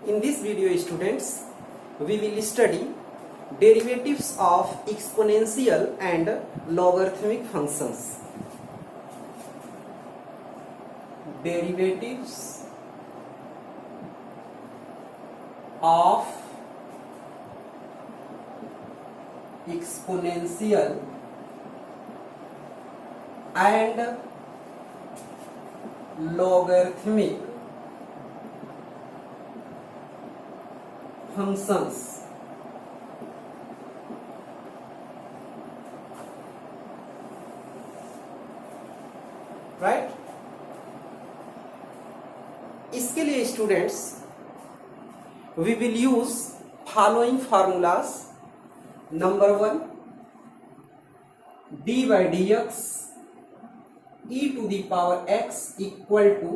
In this video, students, we will study derivatives of exponential and logarithmic functions. Derivatives of exponential and logarithmic functions. Right इसके लिए students we will use following formulas. Number 1, D by D X E to the power X equal to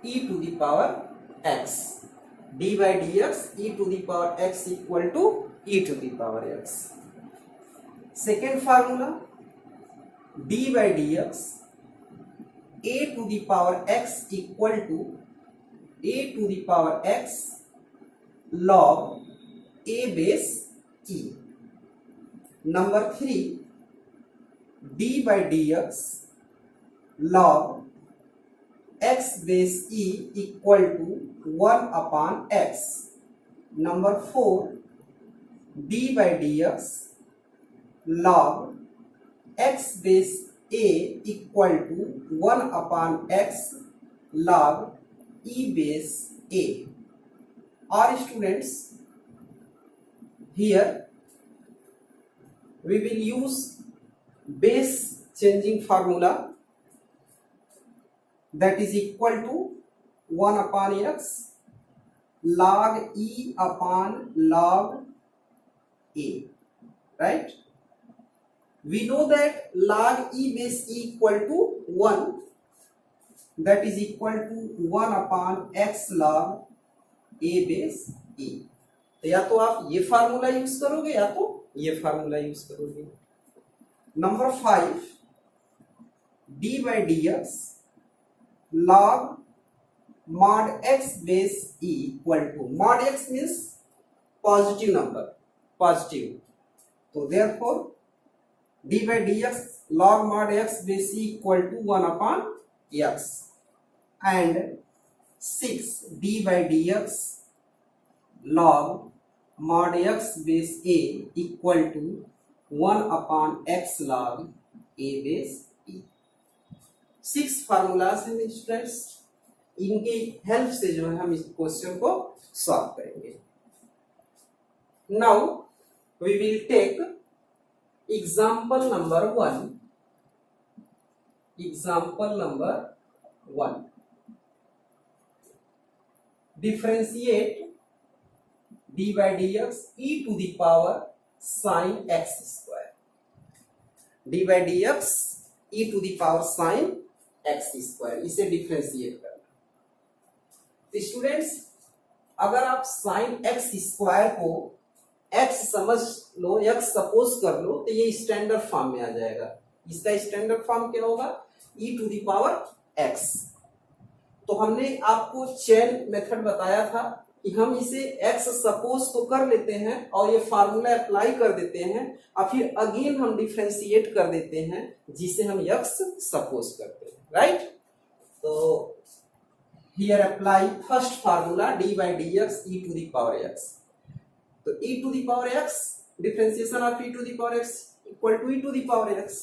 E to the power X. D by D X E to the power X equal to E to the power X. Second formula, D by D X a to the power x equal to a to the power x log a base e. Number 3, d by dx log x base e equal to 1 upon x. Number 4, d by dx log x base a equal to 1 upon x log e base a. Or students, here we will use base changing formula, that is equal to 1 upon x log e upon log a, right? We know that log e base e equal to 1, that is equal to 1 upon x log a base e. तो या तो आप ये formula use करोगे या तो ये formula use करोगे. Number 5, d by dx log mod x base e equal to, mod x means positive number, positive. तो therefore d by dx log mod x base e equal to 1 upon x. And 6, d by dx log mod x base a equal to 1 upon x log a base e. 6 formulas हैं students, इनके help से जो है हम इस question को solve करेंगे. Now we will take example number 1. Example number 1. Differentiate d by dx e to the power sin x square. d by dx e to the power sin x square, इसे differentiate करना. तो students, अगर आप sin x square को x समझ लो, x suppose कर लो, तो ये स्टैंडर्ड फॉर्म में आ जाएगा. इसका स्टैंडर्ड फॉर्म क्या होगा? e to the power x. तो हमने आपको चेन मेथड बताया था कि हम इसे x सपोज तो कर लेते हैं और ये फार्मूला अप्लाई कर देते हैं और फिर अगेन हम डिफरेंशिएट कर देते हैं जिसे हम x सपोज करते हैं, राइट? तो here apply first formula d by dx e to the power x. तो e to the power x, differentiation of e to the power x equal to e to the power x.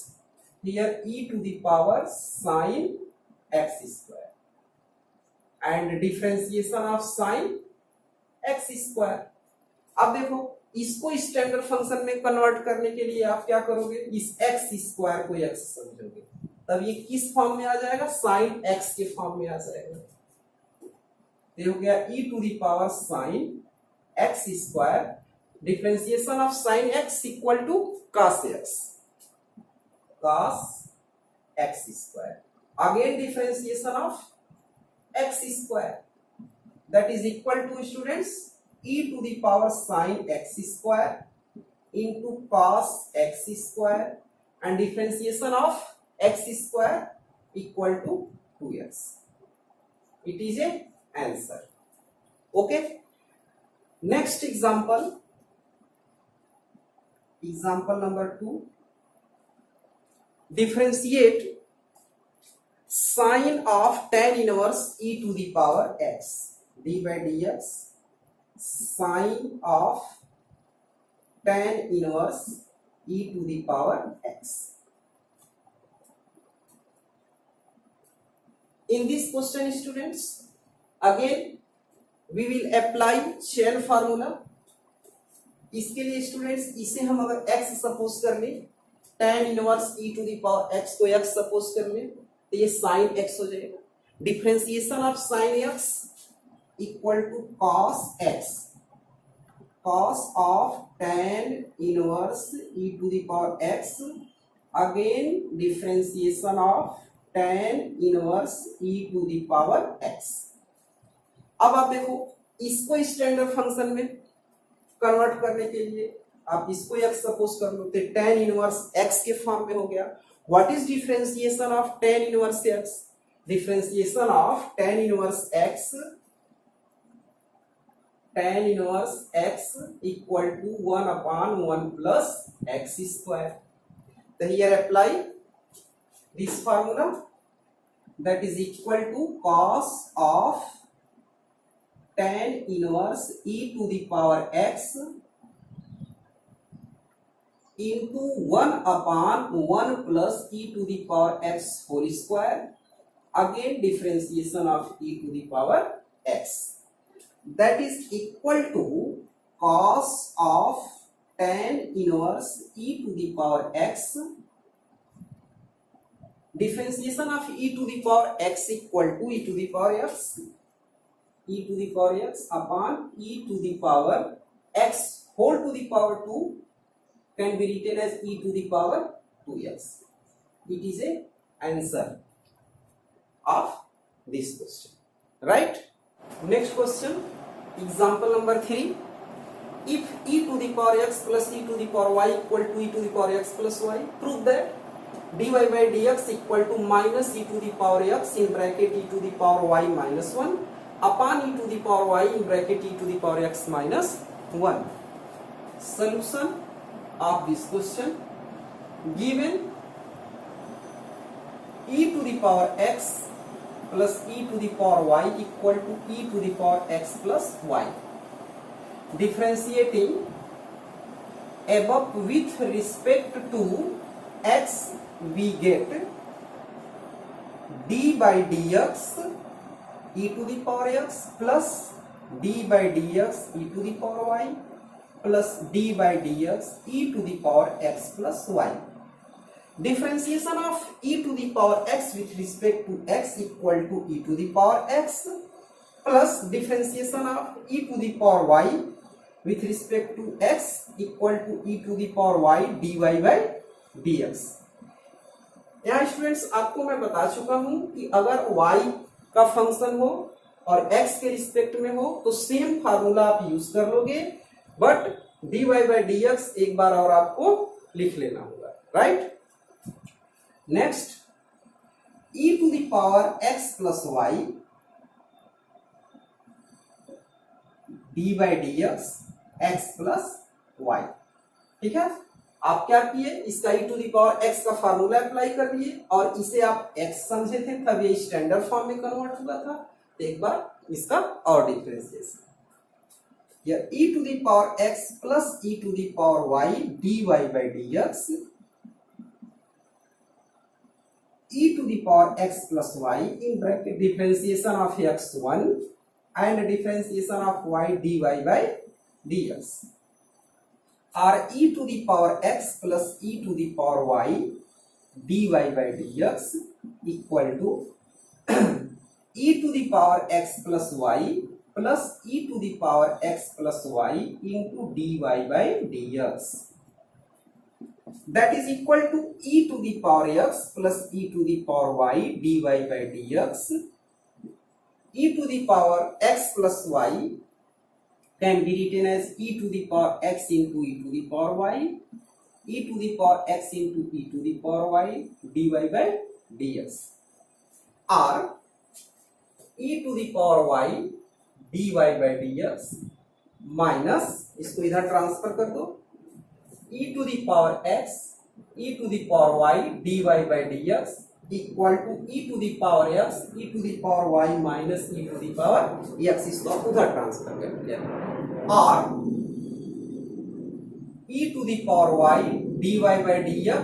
Here e to the power sin x square and differentiation of sin x square. अब देखो, इसको standard function में convert करने के लिए आप क्या करोगे? इस x स्क्वायर को x समझोगे, तब ये किस फॉर्म में आ जाएगा? sin x के फॉर्म में आ जाएगा. तो हो गया e to the power sin x square, differentiation of sin x equal to cos x, cos x square. Again differentiation of x square, that is equal to students e to the power sin x square into cos x square, and differentiation of x square equal to 2x. It is a answer. Okay. Next example, example number 2. Differentiate sine of tan inverse e to the power x. d by dx sine of tan inverse e to the power x. In this question, students, again we will apply chain formula. इसके लिए students, इसे हम अगर x suppose कर ले, tan inverse e to the power x को x suppose कर ले, तो ये sin x हो जाएगा. Differentiation of sin x equal to cos x, cos of tan inverse e to the power x, again differentiation of tan inverse e to the power x. अब आप देखो, इसको स्टैंडर्ड फंक्शन में convert करने के लिए आप इसको x सपोज कर लो, तो tan इनवर्स x के फॉर्म में हो गया. What is differentiation of tan inverse x? Differentiation of tan inverse x, tan inverse x equal to 1/1 plus x square. तो here apply this formula, that is equal to cos of tan inverse e to the power x into 1/1 plus e to the power x whole square, again differentiation of e to the power x, that is equal to cos of tan inverse e to the power x, differentiation of e to the power x equal to e to the power x, e to the power x upon e to the power x whole to the power 2 can be written as e to the power 2x. It is a answer of this question, right? Next question, example number 3. If e to the power x plus e to the power y equal to e to the power x plus y, prove that dy by dx equal to minus e to the power x in bracket e to the power y minus 1 upon e to the power y in bracket e to the power x minus 1. Solution of this question, given e to the power x plus e to the power y equal to e to the power x plus y. Differentiating above with respect to x, we get d by dx e to the power x plus d by dx e to the power y plus d by dx e to the power x plus y. Differentiation of e to the power x with respect to x equal to e to the power x plus differentiation of e to the power y with respect to x equal to e to the power y dy by dx. यहाँ students आपको मैं बता चुका हूं कि अगर y का function हो और x के रिस्पेक्ट में हो तो सेम फार्मूला आप यूज कर लोगे, बट dy by dx एक बार और आपको लिख लेना होगा, right? Next, e to the power x plus y dy by dx x plus y. ठीक है, आप क्या किए, इसका e to the power x का फार्मूला अप्लाई कर लिए और इसे आप x समझे थे, तब ये स्टैंडर्ड फॉर्म में कन्वर्ट हुआ था. तो एक बार इसका और डिफरेंशिएशन, या e to the power x plus e to the power y dy by dx e to the power x plus y in bracket differentiation of x1 and differentiation of y dy by dx are e to the power x plus e to the power y dy by dx equal to e to the power x plus y plus e to the power x plus y into dy by dx. That is equal to e to the power x plus e to the power y dy by dx. E to the power x plus y can be written as e to the power x into e to the power y, e to the power x into e to the power y dy by dx, or e to the power y dy by dx minus, इसको इधर transfer कर दो, e to the power x e to the power y dy by dx equal to e to the power x e to the power y minus e to the power x, इसको उधर transfer कर दिया, और e to the power y dy by dx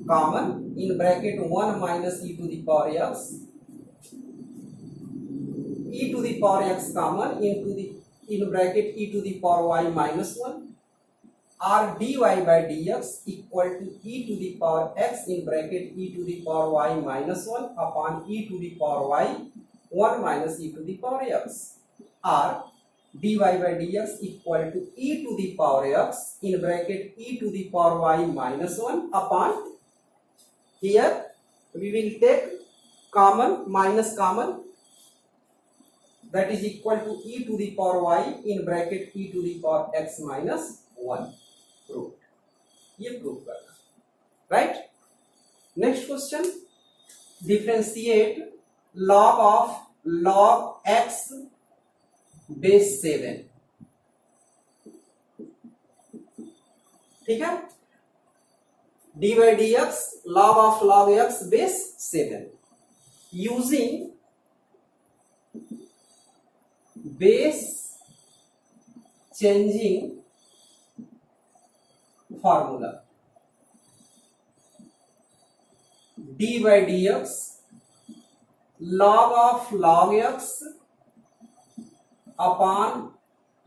common in bracket 1 minus e to the power x e to the power x common in bracket e to the power y minus 1 or dy by dx equal to e to the power x in bracket e to the power y minus 1 upon e to the power y 1 minus e to the power x, or dy by dx equal to e to the power x in bracket e to the power y minus 1 upon, here we will take common, minus common, that is equal to e to the power y in bracket e to the power x minus 1. Prove, ये prove करना, right. Next question, differentiate log of log x base 7, ठीक है, dy by dx log of log x base 7 using base changing formula, d by dx log of log x upon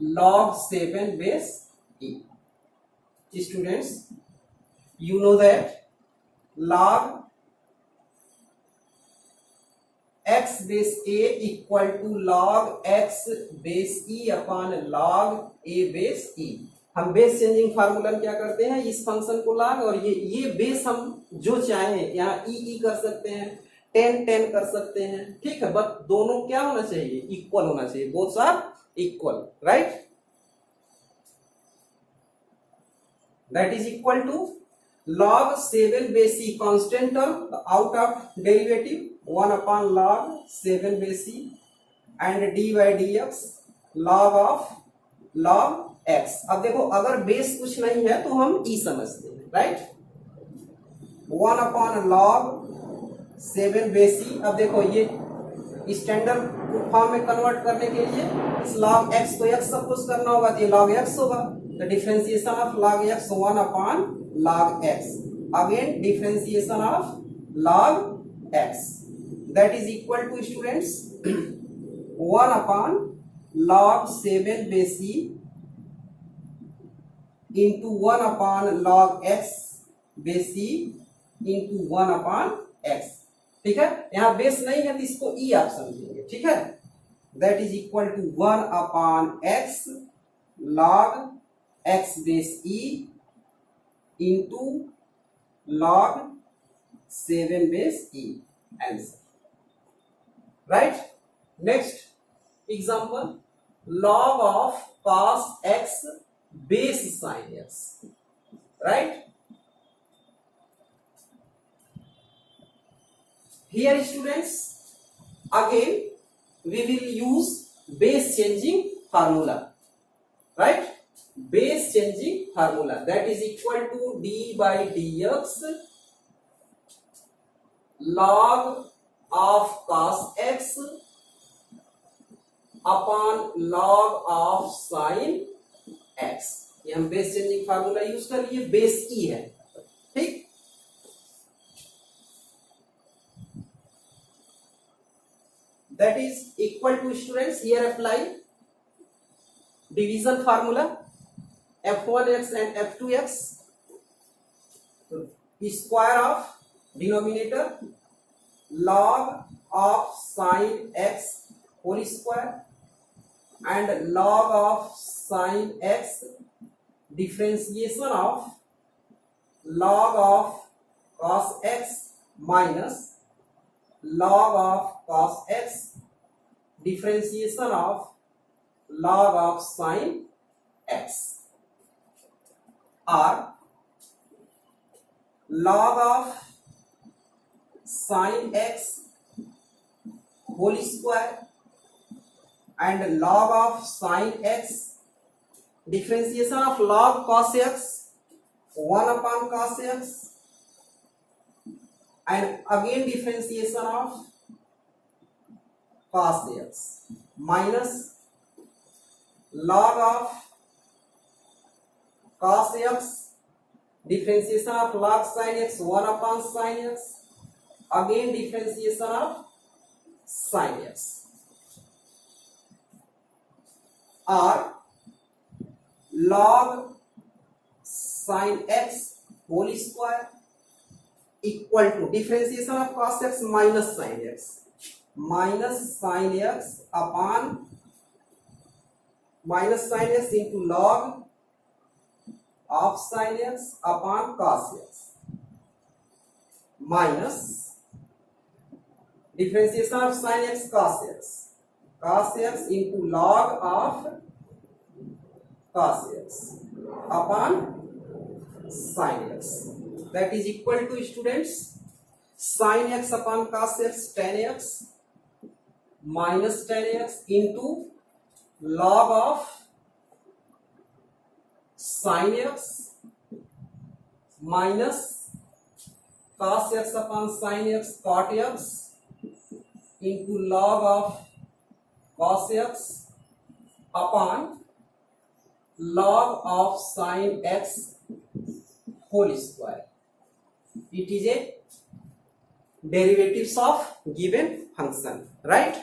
log 7 base e. Students, you know that log x base a equal to log x base e upon log a base e. हम base changing formula क्या करते हैं, इस function को log और ये base हम जो चाहे यहाँ ई कर सकते हैं, 10 कर सकते हैं, ठीक है, बट दोनों क्या होना चाहिए, इक्वल होना चाहिए, both are equal, right, that is equal to log 7 base e constant term out of derivative 1 upon log 7 base e and dy by dx log of log x. अब देखो अगर बेस कुछ नहीं है तो हम e समझते हैं, right, 1 upon log 7 base e. अब देखो ये स्टैंडर्ड फॉर्म में कन्वर्ट करने के लिए इस log x को x सपोज करना होगा, तो ये log x होगा, the differentiation of log x 1 upon log x, again differentiation of log x, that is equal to, students, 1 upon log 7 base e into 1 upon log x base e into 1 upon x, ठीक है, यहाँ base नहीं है तो इसको e आप समझेंगे, ठीक है, that is equal to 1 upon x log x base e into log 7 base e, answer, right. Next example, log of cos x base sin x, right. Here students, again we will use base changing formula, right, base changing formula, that is equal to d by dx log of cos x upon log of sin x. ये हम base changing formula use कर लिए, base ई है, ठीक, that is equal to, students, here apply division formula, f1x and f2x, square of denominator log of sin x whole square and log of sin x differentiation of log of cos x minus log of cos x differentiation of log of sin x, or log of sin x whole square and log of sin x differentiation of log cos x 1 upon cos x, and again differentiation of cos x minus log of cos x, differentiation of log sin x 1 upon sin x, again differentiation of sin x, or log sin x whole square equal to differentiation of cos x minus sin x upon minus sin x into log of sin x upon cos x minus differentiation of sin x cos x into log of cos x upon sin x, that is equal to, students, sin x upon cos x tan x minus tan x into log of sin x minus cos x upon sin x cot x into log of cos x upon log of sin x whole square. It is a derivatives of given function, right?